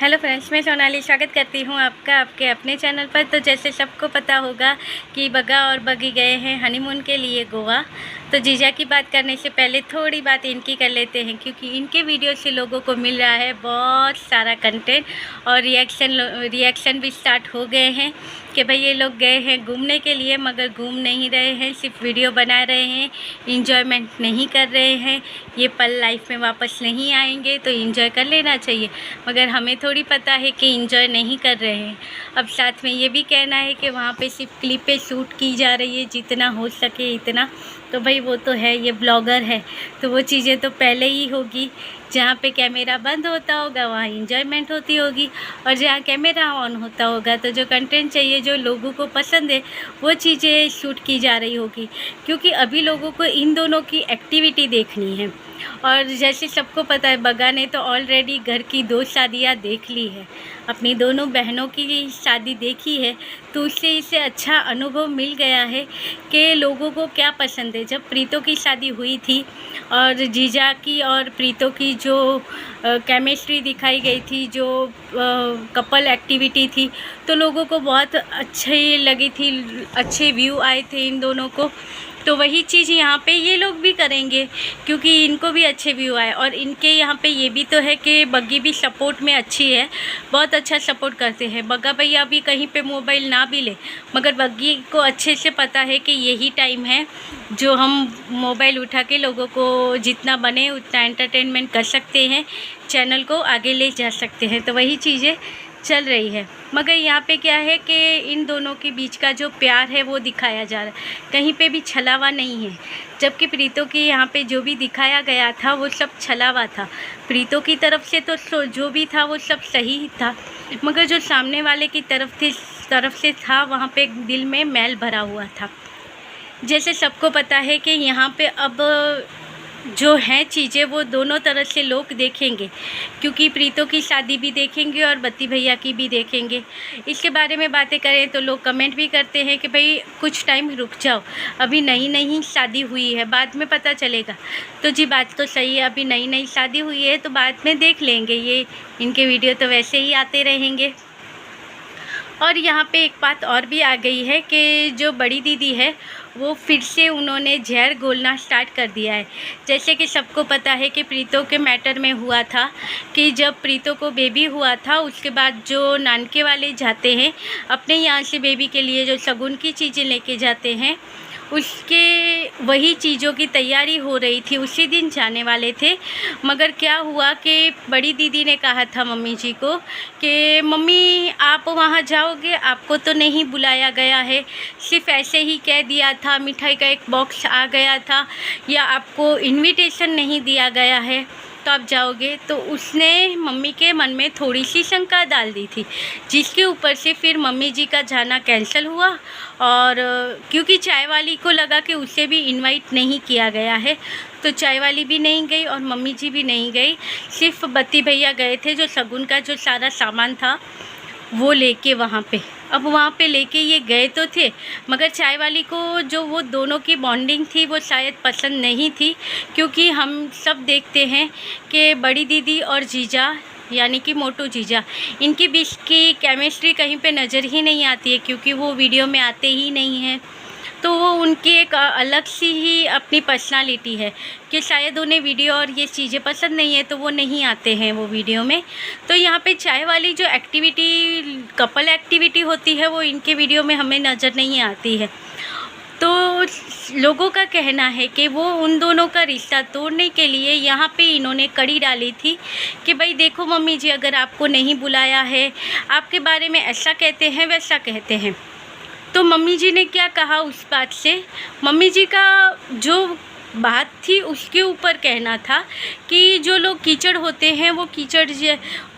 Hello friends, मैं सोनाली स्वागत करती हूँ आपका आपके अपने चैनल पर। तो जैसे सबको पता होगा कि बग्गा और बग्गी गए हैं हनीमून के लिए गोवा। तो जीजा की बात करने से पहले थोड़ी बात इनकी कर लेते हैं, क्योंकि इनके वीडियो से लोगों को मिल रहा है बहुत सारा कंटेंट और रिएक्शन भी स्टार्ट हो गए हैं कि भाई ये लोग गए हैं घूमने के लिए, मगर घूम नहीं रहे हैं, सिर्फ वीडियो बना रहे हैं, इंजॉयमेंट नहीं कर रहे हैं। ये पल लाइफ में वापस नहीं आएंगे, तो इंजॉय कर लेना चाहिए, मगर हमें थोड़ी पता है कि इंजॉय नहीं कर रहे हैं। अब साथ में ये भी कहना है कि वहाँ पे सिर्फ क्लिपें शूट की जा रही है, जितना हो सके इतना। तो भाई वो तो है, ये ब्लॉगर है, तो वो चीज़ें तो पहले ही होगी। जहाँ पे कैमरा बंद होता होगा वहाँ इंजॉयमेंट होती होगी, और जहाँ कैमरा ऑन होता होगा तो जो कंटेंट चाहिए, जो लोगों को पसंद है, वो चीज़ें शूट की जा रही होगी। क्योंकि अभी लोगों को इन दोनों की एक्टिविटी देखनी है। और जैसे सबको पता है, बग्गा ने तो ऑलरेडी घर की 2 शादियाँ देख ली है, अपनी दोनों बहनों की शादी देखी है, तो उससे इसे अच्छा अनुभव मिल गया है कि लोगों को क्या पसंद है। जब प्रीतो की शादी हुई थी और जीजा की और प्रीतो की जो केमिस्ट्री दिखाई गई थी, जो कपल एक्टिविटी थी, तो लोगों को बहुत अच्छी लगी थी, अच्छे व्यू आए थे इन दोनों को। तो वही चीज़ यहाँ पे ये लोग भी करेंगे, क्योंकि इनको भी अच्छे व्यू आए। और इनके यहाँ पे ये भी तो है कि बग्गी भी सपोर्ट में अच्छी है, बहुत अच्छा सपोर्ट करते हैं। बग्गा भैया भी कहीं पे मोबाइल ना भी ले, मगर बग्गी को अच्छे से पता है कि यही टाइम है जो हम मोबाइल उठा के लोगों को जितना बने उतना एंटरटेनमेंट कर सकते हैं, चैनल को आगे ले जा सकते हैं। तो वही चीज़ें चल रही है। मगर यहाँ पे क्या है कि इन दोनों के बीच का जो प्यार है वो दिखाया जा रहा है, कहीं पे भी छलावा नहीं है। जबकि प्रीतो की यहाँ पे जो भी दिखाया गया था वो सब छलावा था। प्रीतो की तरफ से तो जो भी था वो सब सही ही था, मगर जो सामने वाले की तरफ से था, वहाँ पे दिल में मैल भरा हुआ था। जैसे सबको पता है कि यहाँ पे अब जो हैं चीज़ें वो दोनों तरह से लोग देखेंगे, क्योंकि प्रीतो की शादी भी देखेंगे और बत्ती भैया की भी देखेंगे। इसके बारे में बातें करें तो लोग कमेंट भी करते हैं कि भाई कुछ टाइम रुक जाओ, अभी नई नई शादी हुई है, बाद में पता चलेगा। तो जी बात तो सही है, अभी नई नई शादी हुई है तो बाद में देख लेंगे, ये इनके वीडियो तो वैसे ही आते रहेंगे। और यहाँ पे एक बात और भी आ गई है कि जो बड़ी दीदी है वो फिर से उन्होंने जहर घोलना स्टार्ट कर दिया है। जैसे कि सबको पता है कि प्रीतो के मैटर में हुआ था कि जब प्रीतो को बेबी हुआ था, उसके बाद जो नानके वाले जाते हैं अपने यहाँ से बेबी के लिए जो शगुन की चीज़ें लेके जाते हैं, उसके वही चीज़ों की तैयारी हो रही थी, उसी दिन जाने वाले थे। मगर क्या हुआ कि बड़ी दीदी ने कहा था मम्मी जी को कि मम्मी आप वहाँ जाओगे, आपको तो नहीं बुलाया गया है, सिर्फ ऐसे ही कह दिया था, मिठाई का एक बॉक्स आ गया था, या आपको इन्विटेशन नहीं दिया गया है तो आप जाओगे। तो उसने मम्मी के मन में थोड़ी सी शंका डाल दी थी, जिसके ऊपर से फिर मम्मी जी का जाना कैंसिल हुआ। और क्योंकि चाय वाली को लगा कि उसे भी इनवाइट नहीं किया गया है, तो चाय वाली भी नहीं गई और मम्मी जी भी नहीं गई, सिर्फ बत्ती भैया गए थे, जो शगुन का जो सारा सामान था वो लेके वहाँ पे। अब वहाँ पे लेके ये गए तो थे, मगर चाय वाली को जो वो दोनों की बॉन्डिंग थी वो शायद पसंद नहीं थी, क्योंकि हम सब देखते हैं कि बड़ी दीदी और जीजा यानी कि मोटू जीजा, इनके बीच की केमिस्ट्री कहीं पे नज़र ही नहीं आती है, क्योंकि वो वीडियो में आते ही नहीं हैं। तो वो उनकी एक अलग सी ही अपनी पर्सनालिटी है कि शायद उन्हें वीडियो और ये चीज़ें पसंद नहीं है, तो वो नहीं आते हैं वो वीडियो में। तो यहाँ पे चाय वाली जो एक्टिविटी, कपल एक्टिविटी होती है, वो इनके वीडियो में हमें नज़र नहीं आती है। तो लोगों का कहना है कि वो उन दोनों का रिश्ता तोड़ने के लिए यहाँ पे इन्होंने कड़ी डाली थी कि भाई देखो मम्मी जी, अगर आपको नहीं बुलाया है, आपके बारे में ऐसा कहते हैं वैसा कहते हैं। तो मम्मी जी ने क्या कहा उस बात से, मम्मी जी का जो बात थी उसके ऊपर कहना था कि जो लोग कीचड़ होते हैं वो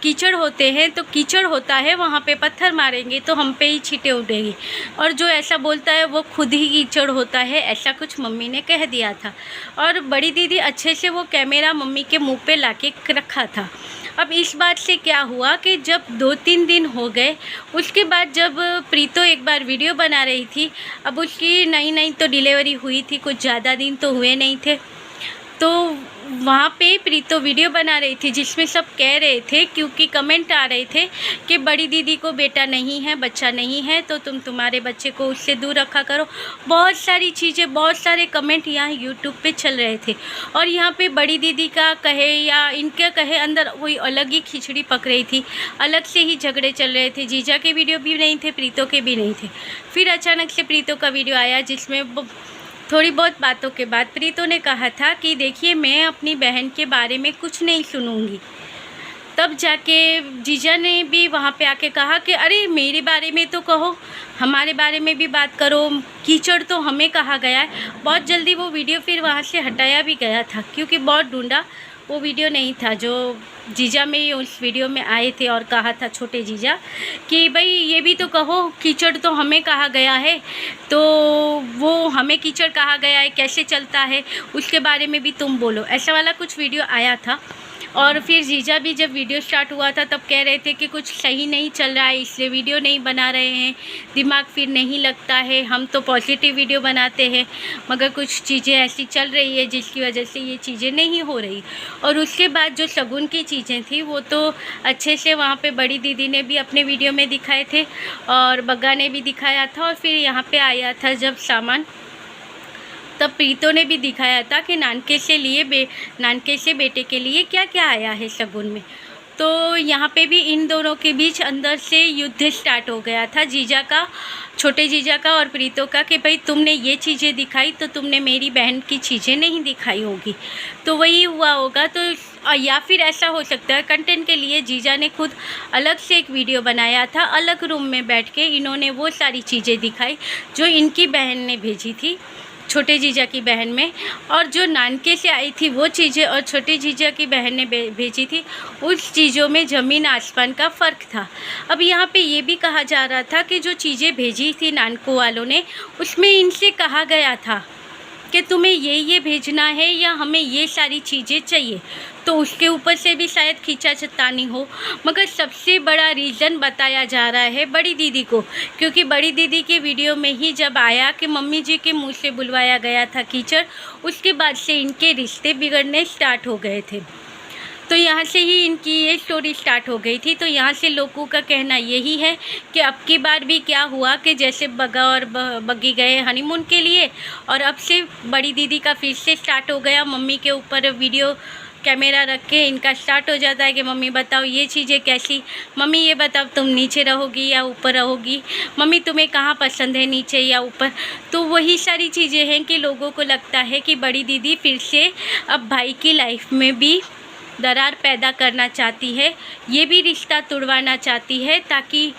कीचड़ होते हैं, तो कीचड़ होता है, वहाँ पे पत्थर मारेंगे तो हम पे ही छींटे उड़ेगी, और जो ऐसा बोलता है वो खुद ही कीचड़ होता है, ऐसा कुछ मम्मी ने कह दिया था। और बड़ी दीदी अच्छे से वो कैमरा मम्मी के मुंह पे लाके रखा था। अब इस बात से क्या हुआ कि जब 2-3 दिन हो गए, उसके बाद जब प्रीतो एक बार वीडियो बना रही थी, अब उसकी नई नई तो डिलीवरी हुई थी, कुछ ज़्यादा दिन तो हुए नहीं थे, तो वहाँ पे प्रीतो वीडियो बना रही थी जिसमें सब कह रहे थे, क्योंकि कमेंट आ रहे थे कि बड़ी दीदी को बेटा नहीं है, बच्चा नहीं है, तो तुम तुम्हारे बच्चे को उससे दूर रखा करो। बहुत सारी चीज़ें, बहुत सारे कमेंट यहाँ यूट्यूब पे चल रहे थे। और यहाँ पे बड़ी दीदी का कहे या इनके कहे अंदर कोई अलग ही खिचड़ी पक रही थी, अलग से ही झगड़े चल रहे थे। जीजा के वीडियो भी नहीं थे, प्रीतो के भी नहीं थे। फिर अचानक से प्रीतो का वीडियो आया जिसमें थोड़ी बहुत बातों के बाद प्रीतो ने कहा था कि देखिए मैं अपनी बहन के बारे में कुछ नहीं सुनूंगी। तब जाके जीजा ने भी वहाँ पे आके कहा कि अरे मेरे बारे में तो कहो, हमारे बारे में भी बात करो, कीचड़ तो हमें कहा गया है। बहुत जल्दी वो वीडियो फिर वहाँ से हटाया भी गया था, क्योंकि बहुत ढूंढा, वो वीडियो नहीं था जो जीजा में उस वीडियो में आए थे और कहा था छोटे जीजा कि भाई ये भी तो कहो, कीचड़ तो हमें कहा गया है, तो वो हमें कीचड़ कहा गया है, कैसे चलता है, उसके बारे में भी तुम बोलो। ऐसा वाला कुछ वीडियो आया था। और फिर जीजा भी जब वीडियो स्टार्ट हुआ था तब कह रहे थे कि कुछ सही नहीं चल रहा है, इसलिए वीडियो नहीं बना रहे हैं, दिमाग फिर नहीं लगता है, हम तो पॉजिटिव वीडियो बनाते हैं, मगर कुछ चीज़ें ऐसी चल रही है जिसकी वजह से ये चीज़ें नहीं हो रही। और उसके बाद जो शगुन की चीज़ें थी वो तो अच्छे से वहाँ पे बड़ी दीदी ने भी अपने वीडियो में दिखाए थे और बग्गा ने भी दिखाया था। और फिर यहाँ पे आया था जब सामान, तब प्रीतो ने भी दिखाया था कि नानके से बेटे के लिए क्या क्या आया है शगुन में। तो यहाँ पे भी इन दोनों के बीच अंदर से युद्ध स्टार्ट हो गया था, जीजा का, छोटे जीजा का और प्रीतो का, कि भाई तुमने ये चीज़ें दिखाई तो तुमने मेरी बहन की चीज़ें नहीं दिखाई होगी। तो वही हुआ होगा। तो या फिर ऐसा हो सकता है कंटेंट के लिए जीजा ने खुद अलग से एक वीडियो बनाया था, अलग रूम में बैठ के इन्होंने वो सारी चीज़ें दिखाई जो इनकी बहन ने भेजी थी, छोटे जीजा की बहन में, और जो नानके से आई थी वो चीज़ें और छोटे जीजा की बहन ने भेजी थी, उस चीज़ों में ज़मीन आसमान का फ़र्क था। अब यहाँ पे ये भी कहा जा रहा था कि जो चीज़ें भेजी थी नानको वालों ने, उसमें इनसे कहा गया था कि तुम्हें ये भेजना है या हमें ये सारी चीज़ें चाहिए, तो उसके ऊपर से भी शायद खींचातानी हो। मगर सबसे बड़ा रीज़न बताया जा रहा है बड़ी दीदी को, क्योंकि बड़ी दीदी के वीडियो में ही जब आया कि मम्मी जी के मुंह से बुलवाया गया था कीचड़, उसके बाद से इनके रिश्ते बिगड़ने स्टार्ट हो गए थे। तो यहाँ से ही इनकी ये स्टोरी स्टार्ट हो गई थी। तो यहाँ से लोगों का कहना यही है कि अब की बार भी क्या हुआ कि जैसे बग्गा और बग्गी गए हनीमून के लिए, और अब से बड़ी दीदी का फिर से स्टार्ट हो गया, मम्मी के ऊपर वीडियो कैमरा रख के इनका स्टार्ट हो जाता है कि मम्मी बताओ ये चीज़ें कैसी, मम्मी ये बताओ तुम नीचे रहोगी या ऊपर रहोगी, मम्मी तुम्हें कहाँ पसंद है, नीचे या ऊपर। तो वही सारी चीज़ें हैं कि लोगों को लगता है कि बड़ी दीदी फिर से अब भाई की लाइफ में भी दरार पैदा करना चाहती है, ये भी रिश्ता तुड़वाना चाहती है ताकि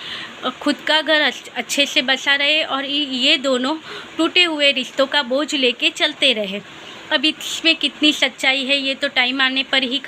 खुद का घर अच्छे से बसा रहे और ये दोनों टूटे हुए रिश्तों का बोझ लेके चलते रहे। अब इसमें कितनी सच्चाई है ये तो टाइम आने पर ही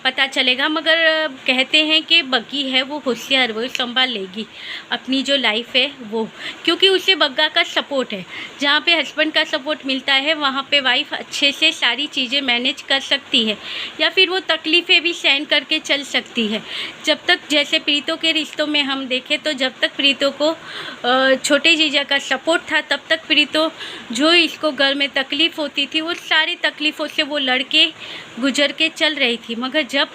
पता चलेगा, मगर कहते हैं कि बग्गी है वो होशियार, वो संभाल लेगी अपनी जो लाइफ है वो, क्योंकि उसे बग्गा का सपोर्ट है। जहाँ पे हस्बैंड का सपोर्ट मिलता है वहाँ पे वाइफ अच्छे से सारी चीज़ें मैनेज कर सकती है, या फिर वो तकलीफ़ें भी सहन करके चल सकती है। जब तक जैसे प्रीतो के रिश्तों में हम देखें तो जब तक प्रीतो को छोटे जीजा का सपोर्ट था तब तक प्रीतो जो इसको घर में तकलीफ़ होती थी वो सारी तकलीफ़ों से वो लड़के गुजर के चल रही थी। मगर जब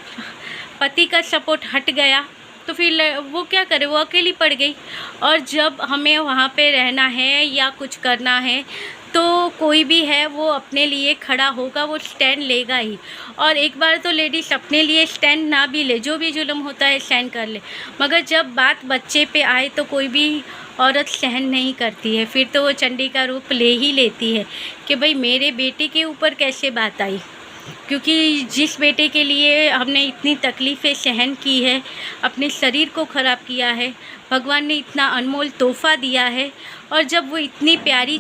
पति का सपोर्ट हट गया तो फिर वो क्या करे, वो अकेली पड़ गई। और जब हमें वहाँ पे रहना है या कुछ करना है तो कोई भी है वो अपने लिए खड़ा होगा, वो स्टैंड लेगा ही। और एक बार तो लेडीज़ अपने लिए स्टैंड ना भी ले, जो भी जुल्म होता है सहन कर ले, मगर जब बात बच्चे पे आए तो कोई भी औरत सहन नहीं करती है। फिर तो वो चंडी का रूप ले ही लेती है कि भाई मेरे बेटे के ऊपर कैसे बात आई, क्योंकि जिस बेटे के लिए हमने इतनी तकलीफ़ें सहन की है, अपने शरीर को ख़राब किया है, भगवान ने इतना अनमोल तोहफ़ा दिया है, और जब वो इतनी प्यारी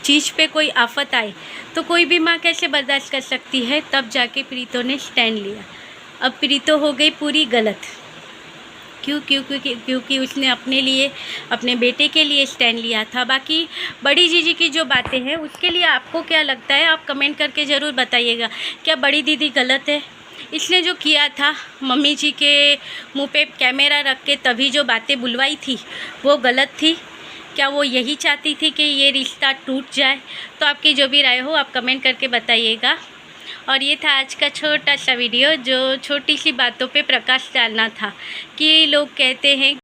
चीज़ पे कोई आफत आए तो कोई भी माँ कैसे बर्दाश्त कर सकती है। तब जाके प्रीतो ने स्टैंड लिया। अब प्रीतो हो गई पूरी गलत, क्योंकि उसने अपने लिए, अपने बेटे के लिए स्टैंड लिया था। बाकी बड़ी जीजी की जो बातें हैं उसके लिए आपको क्या लगता है, आप कमेंट करके ज़रूर बताइएगा। क्या बड़ी दीदी गलत है? इसने जो किया था मम्मी जी के मुंह पे कैमरा रख के तभी जो बातें बुलवाई थी वो गलत थी? क्या वो यही चाहती थी कि ये रिश्ता टूट जाए? तो आपकी जो भी राय हो आप कमेंट करके बताइएगा। और ये था आज का छोटा सा वीडियो, जो छोटी सी बातों पे प्रकाश डालना था कि लोग कहते हैं